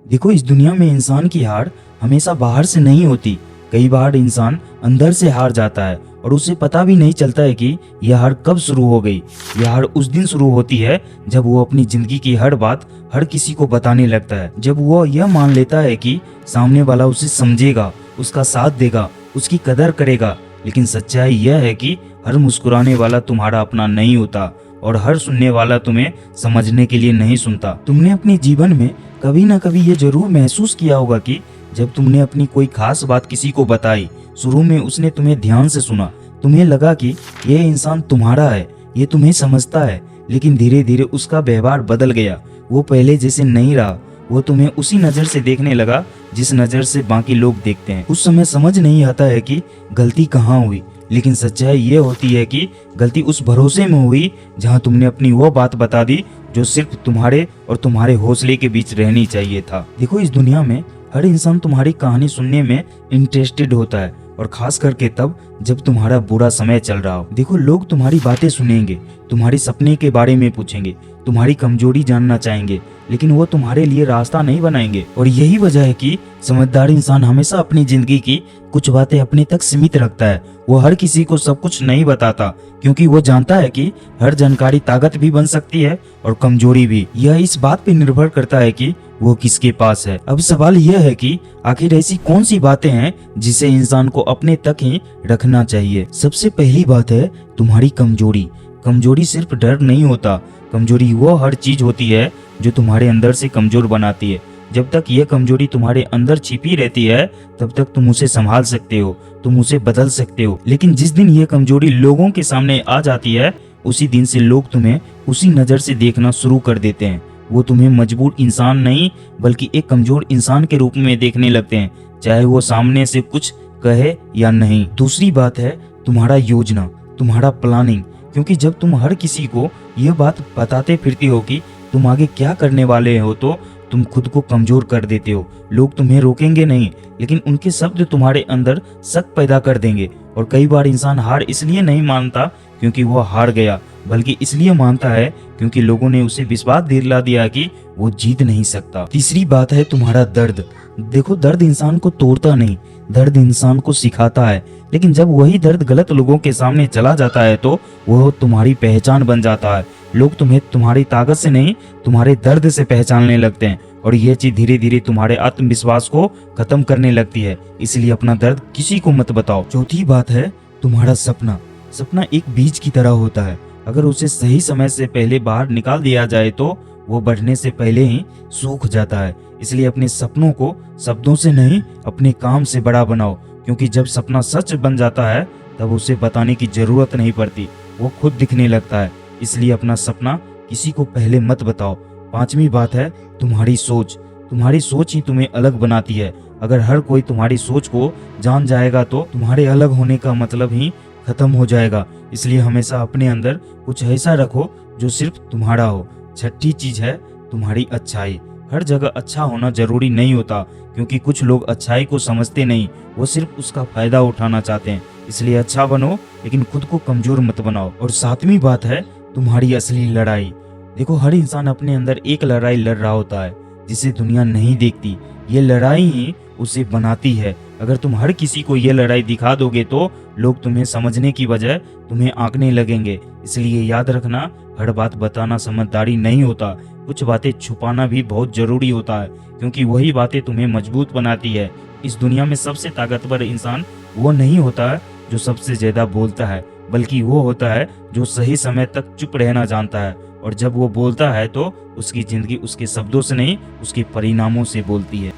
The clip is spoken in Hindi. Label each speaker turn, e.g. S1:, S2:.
S1: देखो, इस दुनिया में इंसान की हार हमेशा बाहर से नहीं होती। कई बार इंसान अंदर से हार जाता है और उसे पता भी नहीं चलता है कि यह हार कब शुरू हो गई। यह हार उस दिन शुरू होती है जब वो अपनी जिंदगी की हर बात हर किसी को बताने लगता है, जब वो यह मान लेता है कि सामने वाला उसे समझेगा, उसका साथ देगा, उसकी कदर करेगा। लेकिन सच्चाई यह है कि हर मुस्कुराने वाला तुम्हारा अपना नहीं होता और हर सुनने वाला तुम्हें समझने के लिए नहीं सुनता। तुमने अपने जीवन में कभी ना कभी ये जरूर महसूस किया होगा कि जब तुमने अपनी कोई खास बात किसी को बताई, शुरू में उसने तुम्हें ध्यान से सुना, तुम्हें लगा कि यह इंसान तुम्हारा है, ये तुम्हें समझता है। लेकिन धीरे धीरे उसका व्यवहार बदल गया। वो पहले जैसे नहीं रहा। वो तुम्हें उसी नजर से देखने लगा जिस नजर से बाकी लोग देखते हैं। उस समय समझ नहीं आता है कि गलती कहाँ हुई, लेकिन सच्चाई ये होती है कि गलती उस भरोसे में हुई जहाँ तुमने अपनी वो बात बता दी जो सिर्फ तुम्हारे और तुम्हारे हौसले के बीच रहनी चाहिए था। देखो, इस दुनिया में हर इंसान तुम्हारी कहानी सुनने में इंटरेस्टेड होता है, और खास करके तब जब तुम्हारा बुरा समय चल रहा हो। देखो, लोग तुम्हारी बातें सुनेंगे, तुम्हारे सपने के बारे में पूछेंगे, तुम्हारी कमजोरी जानना चाहेंगे, लेकिन वो तुम्हारे लिए रास्ता नहीं बनाएंगे। और यही वजह है कि समझदार इंसान हमेशा अपनी जिंदगी की कुछ बातें अपने तक सीमित रखता है। वो हर किसी को सब कुछ नहीं बताता, क्योंकि वो जानता है कि हर जानकारी ताकत भी बन सकती है और कमजोरी भी। यह इस बात पे निर्भर करता है कि वो किसके पास है। अब सवाल यह है कि आखिर ऐसी कौन सी बातें हैं जिसे इंसान को अपने तक ही रखना चाहिए। सबसे पहली बात है तुम्हारी कमजोरी। कमजोरी सिर्फ डर नहीं होता, कमजोरी वो हर चीज होती है जो तुम्हारे अंदर से कमजोर बनाती है। जब तक यह कमजोरी तुम्हारे अंदर छिपी रहती है, तब तक तुम उसे संभाल सकते हो, तुम उसे बदल सकते हो। लेकिन जिस दिन यह कमजोरी लोगों के सामने आ जाती है, उसी दिन से लोग तुम्हें उसी नजर से देखना शुरू कर देते हैं। वो तुम्हें मजबूर इंसान नहीं, बल्कि एक कमजोर इंसान के रूप में देखने लगते हैं, चाहे वो सामने से कुछ कहे या नहीं। दूसरी बात है तुम्हारा योजना, तुम्हारा प्लानिंग। क्योंकि जब तुम हर किसी को यह बात बताते फिरती हो कि तुम आगे क्या करने वाले हो, तो तुम खुद को कमजोर कर देते हो। लोग तुम्हें रोकेंगे नहीं, लेकिन उनके शब्द तुम्हारे अंदर शक पैदा कर देंगे। और कई बार इंसान हार इसलिए नहीं मानता क्योंकि वो हार गया, बल्कि इसलिए मानता है क्योंकि लोगों ने उसे विश्वास दिला दिया कि वो जीत नहीं सकता। तीसरी बात है तुम्हारा दर्द। देखो, दर्द इंसान को तोड़ता नहीं, दर्द इंसान को सिखाता है। लेकिन जब वही दर्द गलत लोगों के सामने चला जाता है, तो वो तुम्हारी पहचान बन जाता है। लोग तुम्हें तुम्हारी ताकत से नहीं, तुम्हारे दर्द से पहचानने लगते हैं, और यह चीज धीरे धीरे तुम्हारे आत्मविश्वास को खत्म करने लगती है। इसलिए अपना दर्द किसी को मत बताओ। चौथी बात है तुम्हारा सपना। सपना एक बीज की तरह होता है, अगर उसे सही समय से पहले बाहर निकाल दिया जाए तो वो बढ़ने से पहले ही सूख जाता है। इसलिए अपने सपनों को शब्दों से नहीं, अपने काम से बड़ा बनाओ, क्योंकि जब सपना सच बन जाता है तब उसे बताने की जरूरत नहीं पड़ती, वो खुद दिखने लगता है। इसलिए अपना सपना किसी को पहले मत बताओ। पांचवी बात है तुम्हारी सोच। तुम्हारी सोच ही तुम्हें अलग बनाती है। अगर हर कोई तुम्हारी सोच को जान जाएगा तो तुम्हारे अलग होने का मतलब ही खत्म हो जाएगा। इसलिए हमेशा अपने अंदर कुछ ऐसा रखो जो सिर्फ तुम्हारा हो। छठी चीज है तुम्हारी अच्छाई। हर जगह अच्छा होना जरूरी नहीं होता, क्योंकि कुछ लोग अच्छाई को समझते नहीं, वो सिर्फ उसका फायदा उठाना चाहते हैं। इसलिए अच्छा बनो, लेकिन खुद को कमजोर मत बनाओ। और सातवीं बात है तुम्हारी असली लड़ाई। देखो, हर इंसान अपने अंदर एक लड़ाई लड़ रहा होता है जिसे दुनिया नहीं देखती। ये लड़ाई ही उसे बनाती है। अगर तुम हर किसी को ये लड़ाई दिखा दोगे तो लोग तुम्हें समझने की बजाय तुम्हें आंकने लगेंगे। इसलिए याद रखना, हर बात बताना समझदारी नहीं होता। कुछ बातें छुपाना भी बहुत जरूरी होता है, क्योंकि वही बातें तुम्हें मजबूत बनाती है। इस दुनिया में सबसे ताकतवर इंसान वो नहीं होता है जो सबसे ज्यादा बोलता है, बल्कि वो होता है जो सही समय तक चुप रहना जानता है। और जब वो बोलता है तो उसकी जिंदगी उसके शब्दों से नहीं, उसके परिणामों से बोलती है।